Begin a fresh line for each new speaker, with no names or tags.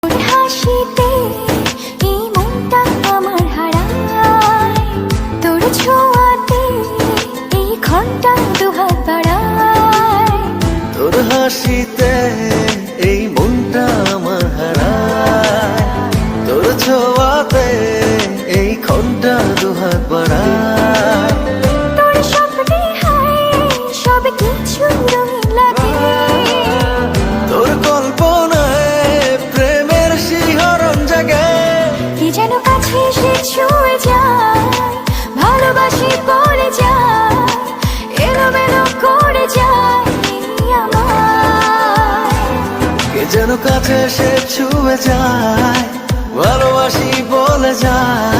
হাসিতে এই মনটা আমার হারায়, তোর ছোঁয়াতে এই ঘন্টা দুহাত বাড়ায়।
তোর হাসিতে এই মনটা আমার হারায়, তোর ছোঁয়াতে এই ঘন্টা দুহাত বাড়ায়।
তোর স্বপ্নে হায় সব কিছু রঙিন লাগে,
তোর কল্পনায় প্রেমের শিহরণ জাগে।
কি যেন কাছে এসে ছুঁয়ে যায়, ভালোবাসি পড়ে যায়, এলোমেলো করে যায় আমায়।
কে যেন কাছে এসে ছুঁয়ে যায়, ভালোবাসি বলে যায়।